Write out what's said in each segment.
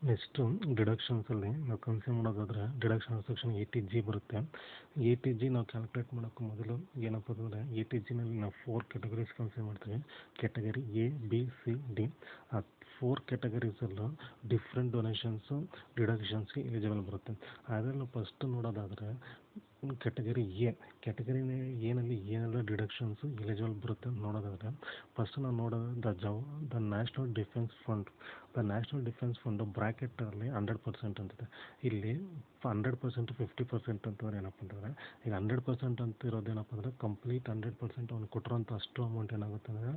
Next ಡಿಡಕ್ಷನ್ಸಲ್ಲಿ ನಾವು consider ಮಾಡೋದಾದರೆ deduction section 80G ಬರುತ್ತೆ. 80G ನಾವು ಕ್ಯಾಲ್ಕುಲೇಟ್ ಮಾಡೋಕ್ಕೂ ಮೊದಲು ಏನಪ್ಪ ಅಂದರೆ 80Gನಲ್ಲಿ ನಾವು 4 ಕ್ಯಾಟಗರೀಸ್ ಕನ್ಸಿಡರ್ ಮಾಡ್ತೀವಿ. Category A, B, C, D. ಆ 4 ಕ್ಯಾಟಗರೀಸಲ್ಲೂ ಡಿಫ್ರೆಂಟ್ ಡೊನೇಷನ್ಸು ಡಿಡಕ್ಷನ್ಸ್ಗೆ ಎಲಿಜಿಬಲ್ ಬರುತ್ತೆ. ಅದರಲ್ಲಿ ಫಸ್ಟ್ ನೋಡೋದಾದರೆ ಕ್ಯಾಟಗರಿ ಎನಲ್ಲಿ ಏನೆಲ್ಲ ಡಿಡಕ್ಷನ್ಸು ಎಲಿಜಿಬಲ್ ಬರುತ್ತೆ ಅಂತ ನೋಡೋದಾದರೆ ಫಸ್ಟ್ ನಾವು ನೋಡೋದು ದ ನ್ಯಾಷನಲ್ ಡಿಫೆನ್ಸ್ ಫಂಡು ಬ್ರ್ಯಾಕೆಟಲ್ಲಿ 100% ಅಂತಿದೆ. ಇಲ್ಲಿ 100% 50% ಅಂತಂದ್ರೆ ಏನಪ್ಪ ಅಂತಂದರೆ ಈಗ 100% ಅಂತ ಇರೋದೇನಪ್ಪ ಅಂದರೆ ಕಂಪ್ಲೀಟ್ 100% ಅವ್ನು ಕೊಟ್ಟಿರೋಂಥ ಅಷ್ಟು ಅಮೌಂಟ್ ಏನಾಗುತ್ತೆ ಅಂದರೆ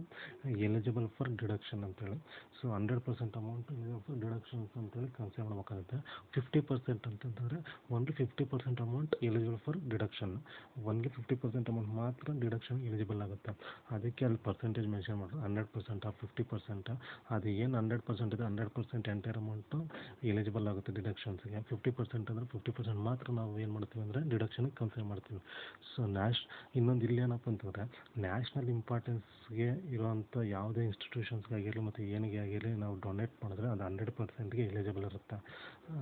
ಎಲಿಜಿಬಲ್ ಫಾರ್ ಡಿಡಕ್ಷನ್ ಅಂತೇಳಿ. So 100% amount eligible for deductions ಅಂತೇಳಿ ಕನ್ಸಿಡರ್ ಮಾಡಬೇಕಾಗುತ್ತೆ. 50% ಅಂತಂದರೆ only 50% amount eligible for deduction. Only 50% amount ಮಾತ್ರ ಡಿಡಕ್ಷನ್ ಎಲಿಜಿಬಲ್ ಆಗುತ್ತೆ. ಅದಕ್ಕೆ ಅಲ್ಲಿ ಪರ್ಸೆಂಟೇಜ್ ಮೆನ್ಷನ್ ಮಾಡೋದು 100% 50%. ಅದು ಏನು 100% ಇದೆ 100% ಎಂಟೈರ್ ಅಮೌಂಟು ಎಲಿಜಿಬಲ್ ಆಗುತ್ತೆ ಡಿಡಕ್ಷನ್ಸ್ಗೆ. 50% ಅಂದರೆ 50% ಮಾತ್ರ ನಾವು ಏನು ಮಾಡ್ತೀವಿ ಅಂದರೆ ಡಿಡಕ್ಷನ್ಗೆ ಕನ್ಸಿಡರ್ ಮಾಡ್ತೀವಿ. ಸೊ ಇನ್ನೊಂದು ಇಲ್ಲೇನಪ್ಪ ಅಂತಂದರೆ ನ್ಯಾಷನಲ್ ಇಂಪಾರ್ಟೆನ್ಸ್ಗೆ ಇರೋವಂಥ ಯಾವುದೇ ಇನ್ಸ್ಟಿಟ್ಯೂಷನ್ಸ್ಗಾಗಿರಲಿ ಮತ್ತು ಏನಿಗೆ ಆಗಿರಲಿ ನಾವು ಡೊನೇಟ್ ಮಾಡಿದ್ರೆ ಅದು 100%ಗೆ ಎಲಿಜಿಬಲ್ ಇರುತ್ತೆ.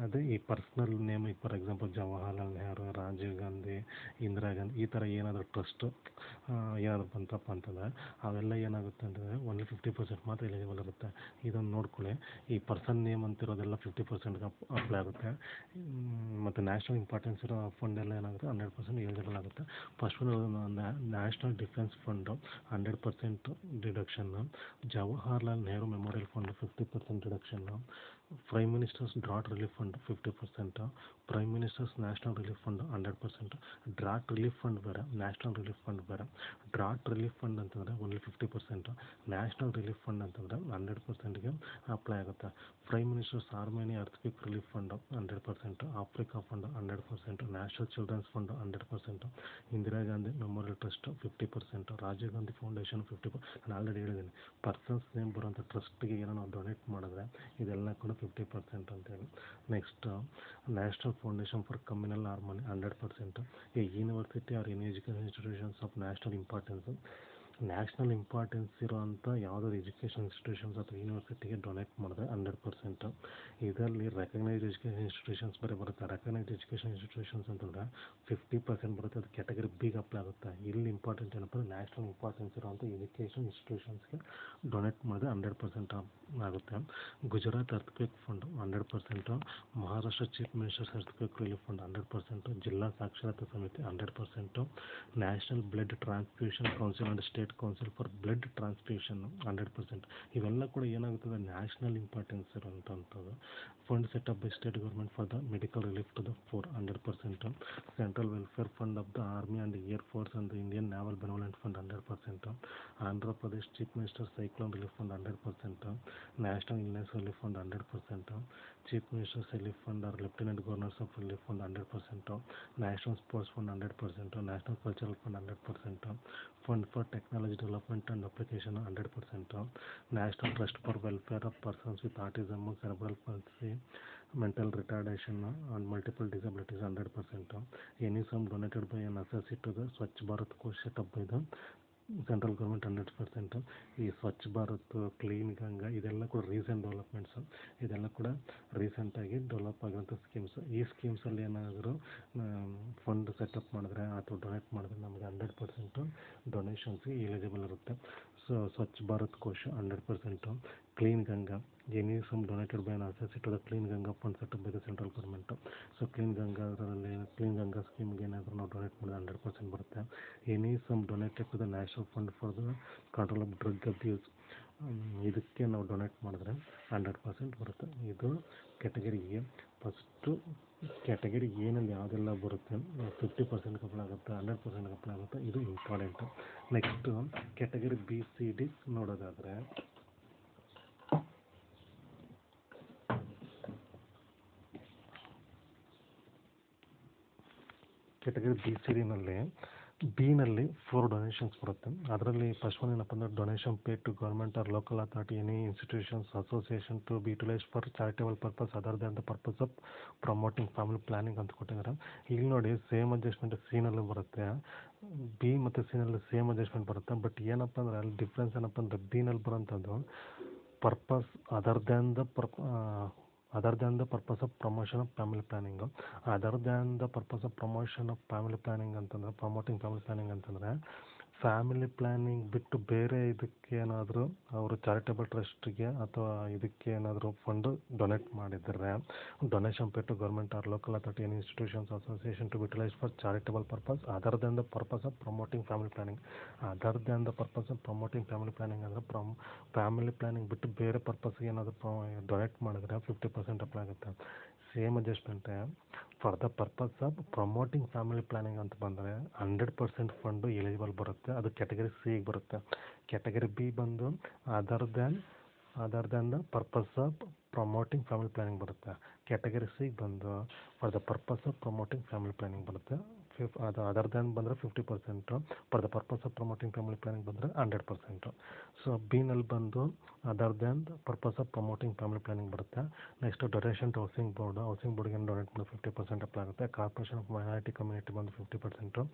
ಅದೇ ಈ ಪರ್ಸ್ನಲ್ ನೇಮ್ ಈಗ ಫಾರ್ ಎಕ್ಸಾಂಪಲ್ ಜವಾಹರ್ಲಾಲ್ ನೆಹರು, ರಾಜೀವ್ ಗಾಂಧಿ, ಇಂದಿರಾ ಗಾಂಧಿ ಈ ಥರ ಏನಾದರೂ ಟ್ರಸ್ಟು ಏನಾದರೂ ಬಂತಪ್ಪ ಅಂತಂದರೆ ಅವೆಲ್ಲ ಏನಾಗುತ್ತೆ ಅಂತಂದರೆ ಓನ್ಲಿ 50% ಮಾತ್ರ ಎಲಿಜಿಬಲ್ ಇರುತ್ತೆ. ಇದನ್ನು ನೋಡ್ಕೊಳ್ಳಿ. ಈ ಪರ್ಸನ್ ನೇಮ್ ಅಂತಿರೋದೆಲ್ಲ 50%ಗೆ ಅಪ್ಲೈ ಆಗುತ್ತೆ. ಮತ್ತು ನ್ಯಾಷನಲ್ ಇಂಪಾರ್ಟೆನ್ಸ್ ಇರೋ ಫಂಡ್ ಎಲ್ಲ ಏನಾಗುತ್ತೆ 100% ಎಲಿಜಿಬಲ್ ಆಗುತ್ತೆ. First national defence fund 100% deduction, Jawaharlal Nehru memorial fund 50% deduction, prime minister's drought relief fund 50%, prime minister's national relief fund 100%. Drought relief fund ಬೇರೆ, ನ್ಯಾಷನಲ್ ರಿಲೀಫ್ ಫಂಡ್ ಬೇರೆ. Drought relief fund ಅಂತಂದರೆ only 50%, national relief fund ಅಂತಂದರೆ 100%ಗೆ apply ಆಗುತ್ತೆ. Prime minister's Armenia earthquake relief fund 100%, Africa fund 100%, national children's fund 100%, Indira Gandhi memorial trust 50%, Rajiv Gandhi foundation 50%. ನಾನು already ಹೇಳಿದ್ದೀನಿ persons name ಬರುವಂಥ ಟ್ರಸ್ಟ್ಗೆ ಏನೋ ನಾವು ಡೊನೇಟ್ ಮಾಡಿದ್ರೆ ಇದೆಲ್ಲ ಕೂಡ 50% ಅಂತೇಳಿ. Next national foundation for communal harmony 100%. ಈ university or any education institutions of national importance ಇರೋವಂಥ ಯಾವುದಾದ್ರು ಎಜುಕೇಷನ್ ಇನ್ಸ್ಟಿಟ್ಯೂಷನ್ಸ್ ಅಥವಾ ಯೂನಿವರ್ಸಿಟಿಗೆ ಡೊನೇಟ್ ಮಾಡಿದ್ರೆ 100%. ಇದರಲ್ಲಿ ರೆಕಗ್ನೈಸ್ಡ್ ಎಜುಕೇಷನ್ ಇನ್ಸ್ಟಿಟ್ಯೂಷನ್ಸ್ ಬೇರೆ ಬರುತ್ತೆ. ರೆಕಗ್ನೈಸ್ಡ್ ಎಜುಕೇಷನ್ ಇನ್ಸ್ಟಿಟ್ಯೂಷನ್ಸ್ ಅಂತಂದರೆ 50% ಬರುತ್ತೆ. ಅದು ಕ್ಯಾಟಗರಿ ಬಿಗೆ ಅಪ್ಲೈ ಆಗುತ್ತೆ. ಇಲ್ಲಿ ಇಂಪಾರ್ಟೆಂಟ್ ಏನಪ್ಪ ಅಂದರೆ ನ್ಯಾಷನಲ್ ಇಂಪಾರ್ಟೆನ್ಸ್ ಇರೋವಂಥ ಎಜುಕೇಷನ್ ಇನ್ಸ್ಟಿಟ್ಯೂಷನ್ಸ್ಗೆ ಡೊನೇಟ್ ಮಾಡಿದ್ರೆ 100% ಆಗುತ್ತೆ. Gujarat earthquake fund 100%, Maharashtra chief minister's earthquake relief fund 100%, Zilla Saksharata Samiti 100%, national blood transfusion council and state council for blood transfusion 100%. ಇವೆಲ್ಲ ಕೂಡ ಏನಾಗುತ್ತದೆ ನ್ಯಾಷನಲ್ ಇಂಪಾರ್ಟೆನ್ಸ್ ಇರೋಂಥದ್ದು. Fund set up by state government for the medical relief to the poor 100%, central welfare fund of the army and air force and the Indian naval benevolent fund 100%, Andhra Pradesh chief minister cyclone relief fund 100%, national illness relief fund 100%, chief minister's relief fund or lieutenant governor's of relief fund 100%, national sports fund 100%, national cultural fund 100%, fund for technology development and application 100%, national trust for welfare of persons with autism, cerebral palsy, mental retardation and multiple disabilities 100%, any sum donated by an association to the Swachh Bharat ಕೋಶ್ set up by the central government 100%. ಈ Swachh Bharat, clean Ganga ಇದೆಲ್ಲ ಕೂಡ recent developments. ಇದೆಲ್ಲ ಕೂಡ ರೀಸೆಂಟಾಗಿ develop ಆಗಿರೋಂಥ schemes. ಈ ಸ್ಕೀಮ್ಸಲ್ಲಿ ಏನಾದರೂ fund setup ಮಾಡಿದ್ರೆ ಅಥವಾ ಡೊನೇಟ್ ಮಾಡಿದ್ರೆ ನಮಗೆ 100% ಡೊನೇಷನ್ಸ್ಗೆ ಎಲಿಜಿಬಲ್ ಇರುತ್ತೆ. ಸೊ ಸ್ವಚ್ಛ Bharat Kosh 100%, clean Ganga any sum donated by an association to the clean Ganga fund set up by the central government. So clean Ganga ಸ್ಕೀಮ್ಗೆ ಏನಾದರೂ ನಾವು ಡೊನೇಟ್ ಮಾಡಿದ್ರೆ 100% ಬರುತ್ತೆ. Any sum donated to the national fund for the control of drug abuse ಇದಕ್ಕೆ ನಾವು donate ಮಾಡಿದ್ರೆ 100% ಬರುತ್ತೆ. ಇದು ಕ್ಯಾಟಗರಿ ಎ. ಫಸ್ಟು ಕ್ಯಾಟಗರಿ ಎನಲ್ಲಿ ಯಾವುದೆಲ್ಲ ಬರುತ್ತೆ 50% ಅಪ್ಲೈ ಆಗುತ್ತೆ, 100% ಅಪ್ಲೈ ಆಗುತ್ತೆ. ಇದು important. Next category B C D ನೋಡೋದಾದರೆ ಕ್ಯಾಟಗರಿ ಬಿ ಸಿ ಬಿನಲ್ಲಿ 4 ಡೊನೇಷನ್ಸ್ ಬರುತ್ತೆ. ಅದರಲ್ಲಿ ಫಸ್ಟ್ ಒನ್ ಏನಪ್ಪ ಅಂದರೆ donation paid to government or local authority any institutions association to be utilised for charitable purpose other than the purpose of promoting family planning ಅಂತ ಕೊಟ್ಟಿದ್ದಾರೆ. ಇಲ್ಲಿ ನೋಡಿ ಸೇಮ್ ಅಡ್ಜಸ್ಟ್ಮೆಂಟ್ ಸಿನಲ್ಲೂ ಬರುತ್ತೆ, ಬಿ ಮತ್ತು ಸಿನಲ್ಲಿ ಸೇಮ್ ಅಡ್ಜಸ್ಟ್ಮೆಂಟ್ ಬರುತ್ತೆ. ಬಟ್ ಏನಪ್ಪ ಅಂದರೆ ಅಲ್ಲಿ ಡಿಫ್ರೆನ್ಸ್ ಏನಪ್ಪ ಅಂದರೆ ಬಿನಲ್ಲಿ ಬರೋಂಥದ್ದು purpose other than the other than the purpose of promotion of family planning. Other than the purpose of promotion of family planning ಅಂತಂದರೆ, ಪ್ರಮೋಟಿಂಗ್ ಫ್ಯಾಮಿಲಿ ಪ್ಲಾನಿಂಗ್ ಅಂತಂದರೆ, ಫ್ಯಾಮಿಲಿ ಪ್ಲ್ಯಾನಿಂಗ್ ಬಿಟ್ಟು ಬೇರೆ ಇದಕ್ಕೆ ಏನಾದರೂ ಅವರು ಚಾರಿಟಬಲ್ ಟ್ರಸ್ಟ್ಗೆ ಅಥವಾ ಇದಕ್ಕೆ ಏನಾದರೂ ಫಂಡು ಡೊನೇಟ್ ಮಾಡಿದರೆ, donation pay to government or local authority any institutions association to utilise for charitable purpose other than the purpose of promoting family planning. Other than the purpose of promoting family planning ಅಂದರೆ family planning ಬಿಟ್ಟು ಬೇರೆ ಪರ್ಪಸ್ಗೆ ಏನಾದರೂ donate ಮಾಡಿದ್ರೆ 50% apply ಆಗುತ್ತೆ. Same ಅಡ್ಜಸ್ಟ್ಮೆಂಟೇ for the purpose of promoting family planning ಅಂತ ಬಂದರೆ 100% ಫಂಡು ಎಲಿಜಿಬಲ್ ಬರುತ್ತೆ. ಅದು ಕ್ಯಾಟಗರಿ ಸಿಗೆ ಬರುತ್ತೆ. ಕ್ಯಾಟಗರಿ ಬಿ ಬಂದು other than the purpose of promoting family planning ಬರುತ್ತೆ. ಕ್ಯಾಟಗರಿ ಸಿಗೆ ಬಂದು for the purpose of promoting family planning ಬರುತ್ತೆ. ಅದು ಅದರ್ ದ್ಯಾನ್ ಬಂದರೆ 50%, for the purpose of promoting family planning ಬಂದರೆ 100%. ಸೊ ಬಿನಲ್ಲಿ ಬಂದು other than the purpose of promoting family planning ಬರುತ್ತೆ. ನೆಕ್ಸ್ಟ್ ಡೊನೇಷನ್ ಟು ಹೌಸಿಂಗ್ ಬೋರ್ಡ್ಗೆ ಡೊನೇಟ್ ಮಾಡಿ 50% ಅಪ್ಲೈ ಆಗುತ್ತೆ. ಕಾರ್ಪೊರೇಷನ್ ಆಫ್ ಮೈನಾರಿಟಿ ಕಮ್ಯುನಿಟಿ ಬಂದು 50%,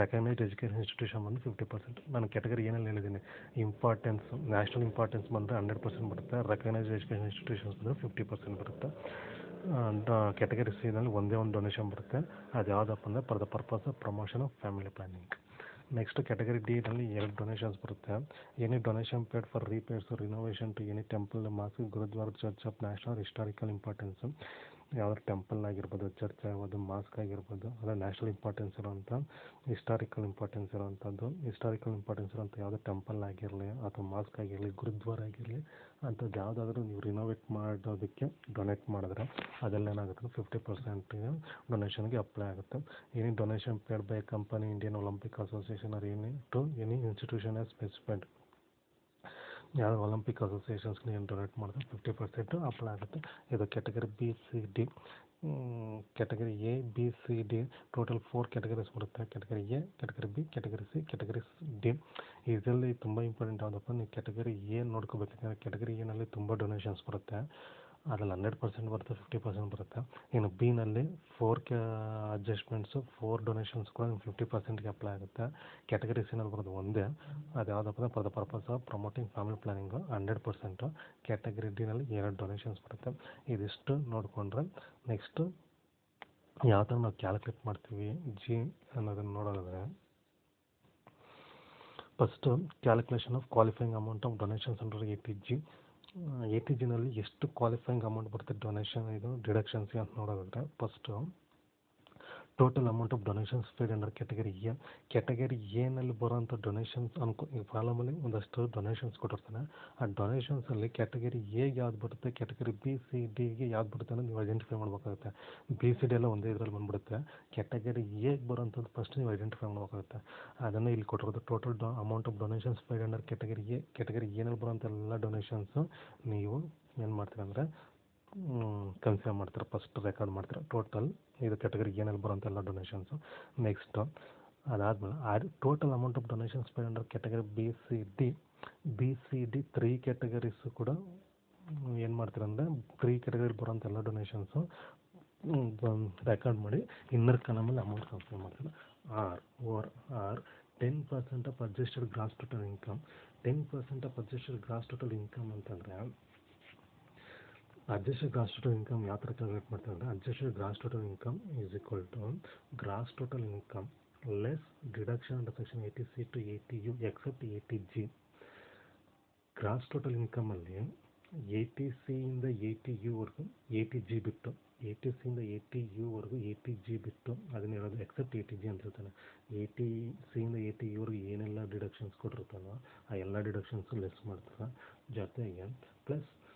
ರೆಕಗ್ನೈಸ್ಡ್ ಎಜುಕೇಷನ್ ಇನ್ಸ್ಟಿಟ್ಯೂಷನ್ ಬಂದು 50%. ನಾನು ಕ್ಯಾಟಗರಿ ಏನಲ್ಲಿ ಹೇಳಿದ್ದೀನಿ, ಇಂಪಾರ್ಟೆನ್ಸ್ ನ್ಯಾಷನಲ್ ಇಂಪಾರ್ಟೆನ್ಸ್ ಬಂದರೆ 100% ಬರುತ್ತೆ. ರೆಕಗ್ನೈಸ್ಡ್ ಎಜುಕೇಷನ್ ಇನ್ಸ್ಟಿಟ್ಯೂಷನ್ಸ್ ಬಂದರೆ 50% ಬರುತ್ತೆ. ಕ್ಯಾಟಗರಿ ಸಿನಲ್ಲಿ ಒಂದೇ ಒಂದು ಡೊನೇಷನ್ ಬರುತ್ತೆ. ಅದು ಯಾವುದಪ್ಪ ಅಂದರೆ for the purpose of promotion of family planning. Next category ಡಿನಲ್ಲಿ 2 ಡೊನೇಷನ್ಸ್ ಬರುತ್ತೆ. Any donation paid for repairs renovation to any temple, mosque, gurdwara, church of national historical importance. ಯಾವುದಾದ್ರು ಟೆಂಪಲ್ ಆಗಿರ್ಬೋದು, ಚರ್ಚ್ ಆಗಿರ್ಬೋದು, ಮಾಸ್ಕ್ ಆಗಿರ್ಬೋದು, ಅದೇ ನ್ಯಾಷನಲ್ ಇಂಪಾರ್ಟೆನ್ಸ್ ಇರೋಂಥ historical importance ಇರೋಂಥ ಯಾವುದೇ ಟೆಂಪಲ್ ಆಗಿರಲಿ ಅಥವಾ ಮಾಸ್ಕ್ ಆಗಿರಲಿ, ಗುರುದ್ವಾರ ಆಗಿರಲಿ, ಅಂಥದ್ದು ಯಾವುದಾದ್ರೂ ನೀವು ರಿನೋವೇಟ್ ಮಾಡೋದಕ್ಕೆ ಡೊನೇಟ್ ಮಾಡಿದ್ರೆ ಅದೆಲ್ಲ ಏನಾಗುತ್ತೆ 50% ಡೊನೇಷನ್ಗೆ ಅಪ್ಲೈ ಆಗುತ್ತೆ. Any donation paid by company Indian Olympic association or any institution as specified. ಯಾವ ಒಲಿಂಪಿಕ್ ಅಸೋಸಿಯೇಷನ್ಸ್ಗೆ ಏನು ಡೊನೇಟ್ ಮಾಡಿದ್ರೆ 50% ಅಪ್ಲೈ ಆಗುತ್ತೆ. ಇದು category B C D. Category A B C D total 4 categories ಬರುತ್ತೆ. Category A, category B, category C, category D. ಇದರಲ್ಲಿ ತುಂಬ important ಯಾವುದಪ್ಪ, ನೀವು ಕ್ಯಾಟಗರಿ ಎ ನೋಡ್ಕೋಬೇಕು. ಯಾಕಂದರೆ ಕ್ಯಾಟಗರಿ ಎನಲ್ಲಿ ತುಂಬ ಡೊನೇಷನ್ಸ್ ಬರುತ್ತೆ. ಅದರಲ್ಲಿ 100% ಬರುತ್ತೆ, 50% ಬರುತ್ತೆ. ಇನ್ನು ಬಿನಲ್ಲಿ 4 ಅಡ್ಜಸ್ಟ್ಮೆಂಟ್ಸು, 4 ಡೊನೇಷನ್ಸ್ ಕೂಡ 50%ಗೆ ಅಪ್ಲೈ ಆಗುತ್ತೆ. ಕ್ಯಾಟಗರಿ ಸಿನಲ್ಲಿ ಬರೋದು ಒಂದೇ, ಅದು ಯಾವುದಪ್ಪ ಅಂದರೆ for the purpose of promoting family planning 100%. Category ಡಿನಲ್ಲಿ 2 ಡೊನೇಷನ್ಸ್ ಬರುತ್ತೆ. ಇದಿಷ್ಟು ನೋಡಿಕೊಂಡ್ರೆ ನೆಕ್ಸ್ಟು ಯಾವ ಥರ ನಾವು ಕ್ಯಾಲ್ಕುಲೇಟ್ ಮಾಡ್ತೀವಿ ಜಿ ಅನ್ನೋದನ್ನು ನೋಡೋದಾದರೆ, first calculation of qualifying amount of donations under 80G. 80Gನಲ್ಲಿ ಎಷ್ಟು ಕ್ವಾಲಿಫೈಯಿಂಗ್ ಅಮೌಂಟ್ ಬರುತ್ತೆ ಡೊನೇಷನ್ ಇದು ಡಿಡಕ್ಷನ್ಸ್ಗೆ ಅಂತ ನೋಡೋದಾದರೆ, first total amount of donations paid under category A. Category ಎನಲ್ಲಿ ಬರೋಂಥ ಡೊನೇಷನ್ಸ್ ಈ ಪ್ರಾಬ್ಲಮಲ್ಲಿ ಒಂದಷ್ಟು ಡೊನೇಷನ್ಸ್ ಕೊಟ್ಟಿರ್ತಾನೆ. ಆ ಡೊನೇಷನ್ಸಲ್ಲಿ ಕ್ಯಾಟಗರಿ ಎಗೆ ಯಾವ್ದು ಬರುತ್ತೆ, ಕ್ಯಾಟಗರಿ ಬಿ ಸಿ ಡಿಗೆ ಯಾವ್ದು ಬರುತ್ತೆ ಅನ್ನೋದು ನೀವು ಐಡೆಂಟಿಫೈ ಮಾಡಬೇಕಾಗುತ್ತೆ. ಬಿ ಸಿ ಡಿ ಎಲ್ಲ ಒಂದೇ ಇದರಲ್ಲಿ ಬಂದುಬಿಡುತ್ತೆ. ಕ್ಯಾಟಗರಿ ಎಗೆ ಬರೋಂಥದ್ದು ಫಸ್ಟ್ ನೀವು ಐಡೆಂಟಿಫೈ ಮಾಡಬೇಕಾಗುತ್ತೆ. ಅದನ್ನು ಇಲ್ಲಿ ಕೊಟ್ಟಿರೋದು total amount of donations paid under category A. Category ಎನಲ್ಲಿ ಬರೋಂಥ ಎಲ್ಲ ಡೊನೇಷನ್ಸು ನೀವು ಏನು ಮಾಡ್ತೀರ ಅಂದರೆ ಕನ್ಸಿಡರ್ ಮಾಡ್ತಾರೆ, ಫಸ್ಟ್ ರೆಕಾರ್ಡ್ ಮಾಡ್ತಾರೆ ಟೋಟಲ್ ಇದು ಕ್ಯಾಟಗರಿ ಎನಲ್ಲಿ ಬರೋಂಥ ಎಲ್ಲ ಡೊನೇಷನ್ಸು. ನೆಕ್ಸ್ಟು ಅದಾದಮೇಲೆ total amount of donations paid under category B C D. 3 categories ಕೂಡ ಏನು ಮಾಡ್ತಾರೆ ಅಂದರೆ 3 ಕ್ಯಾಟಗರಿ ಬರೋಂಥ ಎಲ್ಲ ಡೊನೇಷನ್ಸು ರೆಕಾರ್ಡ್ ಮಾಡಿ ಇನ್ನರ್ ಕಾಲಮಲ್ಲಿ ಅಮೌಂಟ್ ಕನ್ಸಿಡರ್ ಮಾಡ್ತಾರೆ. Or 10% of adjusted gross total income. 10% of adjusted gross total income ಅಂತಂದರೆ ಅಡ್ಜಸ್ಟೆಡ್ ಗ್ರಾಸ್ ಟೋಟಲ್ ಇನ್ಕಮ್ ಯಾವ ಥರ ಕ್ಯಾಲ್ಕುಲೇಟ್ ಮಾಡ್ತಾರೆ ಅಂದರೆ, adjusted gross total income is equal to gross total income less deduction under section 80C to 80U except 80G. Gross total ಇನ್ಕಮಲ್ಲಿ 80Cಯಿಂದ 80Uವರೆಗೂ 80G ಬಿಟ್ಟು 80Cಯಿಂದ 80Uವರೆಗೂ 80G ಬಿಟ್ಟು ಅದನ್ನಿರೋದು ಎಕ್ಸೆಪ್ಟ್ 80G ಅಂತ ಹೇಳ್ತಾನೆ. 80Cಯಿಂದ 80Uವರೆಗೂ ಏನೆಲ್ಲ ಡಿಡಕ್ಷನ್ಸ್ ಕೊಟ್ಟಿರ್ತಾನೋ ಆ ಎಲ್ಲ ಡಿಡಕ್ಷನ್ಸು ಲೆಸ್ ಮಾಡ್ತಾರೆ. ಜೊತೆಗೆ ಪ್ಲಸ್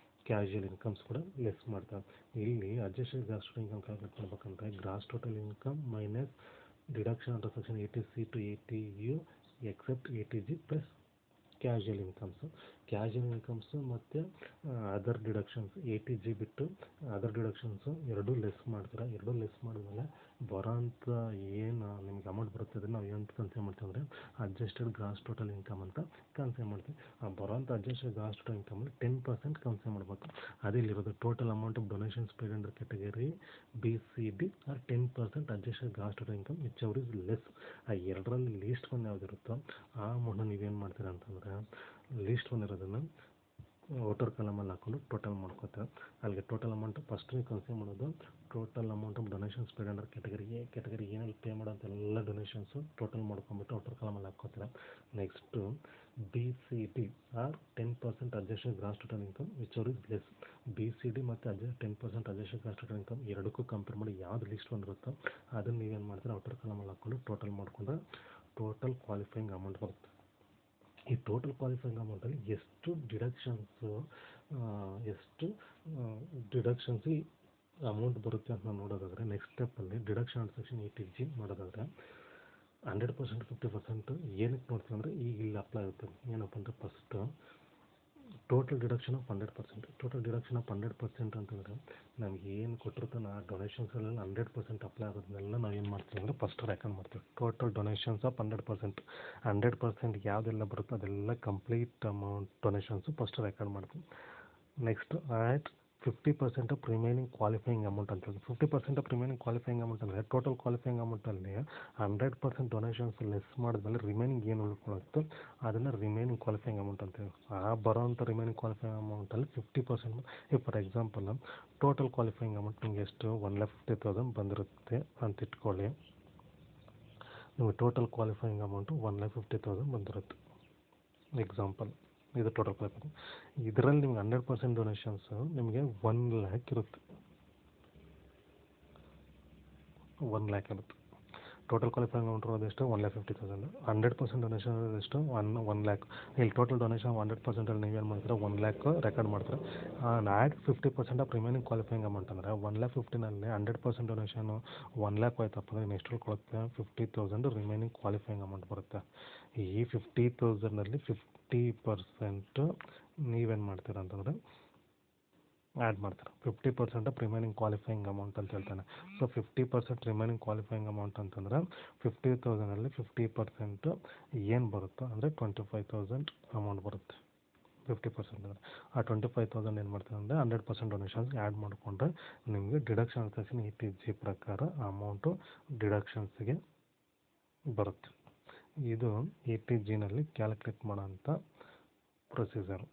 ಕ್ಯಾಶುಯಲ್ ಇನ್ಕಮ್ಸ್ ಕೂಡ ಲೆಸ್ ಮಾಡ್ತಾರೆ. ಇಲ್ಲಿ adjusted gross total income calculate ಮಾಡ್ಬೇಕಂದ್ರೆ gross total income minus deduction under section 80C to 80U except 80G plus casual incomes ಮತ್ತು ಅದರ್ ಡಿಡಕ್ಷನ್ಸ್ 80G ಬಿಟ್ಟು ಅದರ್ ಡಿಡಕ್ಷನ್ಸು ಎರಡೂ ಲೆಸ್ ಮಾಡ್ತಾರೆ. ಎರಡೂ ಲೆಸ್ ಮಾಡಿದ್ಮೇಲೆ ಬರೋಂಥ ಏನು ನಿಮ್ಗೆ ಅಮೌಂಟ್ ಬರುತ್ತೆ ಅದನ್ನು ನಾವು ಏನು ಕನ್ಸಿಡರ್ ಮಾಡ್ತೀವಿ ಅಂದರೆ ಅಡ್ಜಸ್ಟೆಡ್ ಗ್ರಾಸ್ ಟೋಟಲ್ ಇನ್ಕಮ್ ಅಂತ ಕನ್ಸಿಡರ್ ಮಾಡ್ತೀವಿ. ಆ ಬರೋಂಥ ಅಡ್ಜಸ್ಟೆಡ್ ಗ್ರಾಸ್ ಟೋಟಲ್ ಇನ್ಕಮಲ್ಲಿ 10% ಕನ್ಸಿಡರ್ ಮಾಡಬೇಕು. ಅದೇ ಇಲ್ಲಿರೋದು total amount of donations paid under category B C D or 10% adjusted gross total income whichever is less. ಆ ಎರಡರಲ್ಲಿ ಲೀಸ್ಟ್ ಒನ್ ಯಾವುದಿರುತ್ತೋ ಆ ಅಮೌಂಟ್ನ ನೀವೇನು ಮಾಡ್ತೀರಾ ಅಂತಂದರೆ ಲೀಸ್ಟ್ ಒನ್ ಇರೋದನ್ನು ಔಟರ್ ಕಾಲಮಲ್ಲಿ ಹಾಕ್ಕೊಂಡು ಟೋಟಲ್ ಮಾಡ್ಕೋತಾರೆ. ಅಲ್ಲಿಗೆ ಟೋಟಲ್ ಅಮೌಂಟ್ ಫಸ್ಟ್ ನೀವು ಕನ್ಸಿಡರ್ ಮಾಡೋದು total amount of donations paid under category ಏನಲ್ಲಿ ಪೇ ಮಾಡೋಂಥ ಎಲ್ಲ ಡೊನೇಷನ್ಸು ಟೋಟಲ್ ಮಾಡ್ಕೊಂಬಿಟ್ಟು ಔಟರ್ ಕಾಲಮಲ್ಲಿ ಹಾಕ್ಕೋತಾರೆ. Next BCD or 10% adjusted gross total income which ever is less. BCD ಮತ್ತು 10% ಅಡ್ಜಸ್ಟೆಡ್ ಗ್ರಾಸ್ ಟೋಟಲ್ ಇನ್ಕಮ್ ಎರಡಕ್ಕೂ ಕಂಪೇರ್ ಮಾಡಿ ಯಾವ್ದು ಲೀಸ್ಟ್ ಬಂದಿರುತ್ತೋ ಅದನ್ನು ನೀವೇನು ಮಾಡ್ತೀರಾ ಔಟರ್ ಕಾಲಮಲ್ಲಿ ಹಾಕ್ಕೊಂಡು ಟೋಟಲ್ ಮಾಡಿಕೊಂಡ್ರೆ ಟೋಟಲ್ ಕ್ವಾಲಿಫೈಯಿಂಗ್ ಅಮೌಂಟ್ ಬರುತ್ತೆ. ಈ ಟೋಟಲ್ ಕ್ವಾಲಿಫೈಯಿಂಗ್ ಅಮೌಂಟಲ್ಲಿ ಎಷ್ಟು ಡಿಡಕ್ಷನ್ಸ್ ಅಮೌಂಟ್ ಬರುತ್ತೆ ಅಂತ ನಾವು ನೋಡೋದಾದರೆ ನೆಕ್ಸ್ಟ್ ಸ್ಟೆಪ್ಪಲ್ಲಿ ಡಿಡಕ್ಷನ್ ಅಂಡ್ ಸೆಕ್ಷನ್ 8G ಮಾಡೋದಾದರೆ 100% 50% ಏನಕ್ಕೆ ನೋಡ್ತೀವಿ ಅಂದರೆ ಈಗ ಇಲ್ಲಿ ಅಪ್ಲೈ ಆಗುತ್ತೆ. ಏನಪ್ಪ ಅಂದರೆ first total deduction of 100%. Total deduction of 100% ಅಂತಂದರೆ ನಮ್ಗೆ ಏನು ಕೊಟ್ಟಿರ್ತಾನೆ ಆ ಡೊನೇಷನ್ಸಲ್ಲಿ 100% ಅಪ್ಲೈ ಆಗೋದನ್ನೆಲ್ಲ ನಾವು ಏನು ಮಾಡ್ತೀವಿ ಅಂದರೆ ಫಸ್ಟ್ ರೆಕಾರ್ಡ್ ಮಾಡ್ತೀವಿ. ಟೋಟಲ್ ಡೊನೇಷನ್ಸ್ ಆಫ್ 100% ಯಾವುದೆಲ್ಲ ಬರುತ್ತೋ ಅದೆಲ್ಲ complete amount donations first record ಮಾಡ್ತೀವಿ. Next at 50% of remaining qualifying amount ಅಂತ ಹೇಳಿ. 50% ಆಫ್ ರಿಮೈನಿಂಗ್ ಕ್ವಾಲಿಫೈಯಿಂಗ್ ಅಮೌಂಟ್ ಅಂದರೆ ಟೋಟಲ್ ಕ್ವಾಲಿಫೈಯಿಂಗ್ ಅಮೌಂಟಲ್ಲಿ 100% ಡೊನೇಷನ್ಸ್ ಲೆಸ್ ಮಾಡಿದ್ಮೇಲೆ ರಿಮೈನಿಂಗ್ ಏನು ಉಳ್ಕೊಳ್ಳುತ್ತೋ ಅದನ್ನು ರಿಮೈನಿಂಗ್ ಕ್ವಾಲಿಫೈಯಿಂಗ್ ಅಮೌಂಟ್ ಅಂತೇಳಿ. ಆ ಬರೋವಂಥ ರಿಮೈನಿಂಗ್ ಕ್ವಾಲಿಫೈಯಿಂಗ್ ಅಮೌಂಟಲ್ಲಿ 50% ಈಗ for example total qualifying amount ನಿಮಗೆ ಎಷ್ಟು 1,50,000 ಬಂದಿರುತ್ತೆ ಅಂತ ಇಟ್ಕೊಳ್ಳಿ. ನಿಮಗೆ ಟೋಟಲ್ ಕ್ವಾಲಿಫೈಯಿಂಗ್ ಅಮೌಂಟು 1,50,000 ಬಂದಿರುತ್ತೆ ಎಕ್ಸಾಂಪಲ್. ಇದು ಟೋಟಲ್ ಕ್ವಾಲಿಫೈಯಿಂಗ್. ಇದರಲ್ಲಿ ನಿಮ್ಗೆ 100% ಡೊನೇಷನ್ಸು ನಿಮಗೆ 1,00,000 ಇರುತ್ತೆ. 1,00,000 ಇರುತ್ತೆ. ಟೋಟಲ್ ಕ್ವಾಲಿಫೈಯಿಂಗ್ ಅಮೌಂಟ್ ಇರೋದು ಎಷ್ಟು 1,50,000. 100% ಡೊನೇಷನ್ ಇರೋದು ಎಷ್ಟು 1,00,000. ಇಲ್ಲಿ ಟೋಟಲ್ ಡೊನೇಷನ್ 100%ಅಲ್ಲಿ ನೀವೇನು ಮಾಡ್ತೀರಾ 1,00,000 ರೆಕಾರ್ಡ್ ಮಾಡ್ತೀರಾ. Add 50% of remaining qualifying amount ಅಂದರೆ 1,50,000ನಲ್ಲಿ 100% ಡೊನೇಷನು 1,00,000 ಆಯ್ತಪ್ಪ ಅಂದರೆ ನೆಕ್ಸ್ಟ್ ಉಳ್ಕೊಳ್ಳುತ್ತೆ 50,000 ರಿಮೈನಿಂಗ್ ಕ್ವಾಲಿಫೈಯಿಂಗ್ ಅಮೌಂಟ್ ಬರುತ್ತೆ. ಈ 50,000ನಲ್ಲಿ 50% ನೀವೇನು ಮಾಡ್ತೀರಾ ಅಂತಂದರೆ ಆ್ಯಡ್ ಮಾಡ್ತಾರೆ. 50% ಆಫ್ ರಿಮೈನಿಂಗ್ ಕ್ವಾಲಿಫೈಯಿಂಗ್ ಅಮೌಂಟ್ ಅಂತ ಹೇಳ್ತಾನೆ. ಸೊ 50% ರಿಮೈನಿಂಗ್ ಕ್ವಾಲಿಫೈಯಿಂಗ್ ಅಮೌಂಟ್ ಅಂತಂದರೆ 50,000ನಲ್ಲಿ 50% ಏನು ಬರುತ್ತೋ ಅಂದರೆ 25,000 ಅಮೌಂಟ್ ಬರುತ್ತೆ. 50% ಅಂದರೆ ಆ 25,000 ಏನು ಮಾಡ್ತಾರೆ ಅಂದರೆ 100% ಡೊನೇಷನ್ಸ್ ಆ್ಯಡ್ ಮಾಡಿಕೊಂಡ್ರೆ ನಿಮಗೆ ಡಿಡಕ್ಷನ್ ಸೆಕ್ಷನ್ 8G ಪ್ರಕಾರ ಅಮೌಂಟು ಡಿಡಕ್ಷನ್ಸ್ಗೆ ಬರುತ್ತೆ. ಇದು 8Gನಲ್ಲಿ ಕ್ಯಾಲ್ಕುಲೇಟ್ ಮಾಡೋಂಥ ಪ್ರೊಸೀಜರು.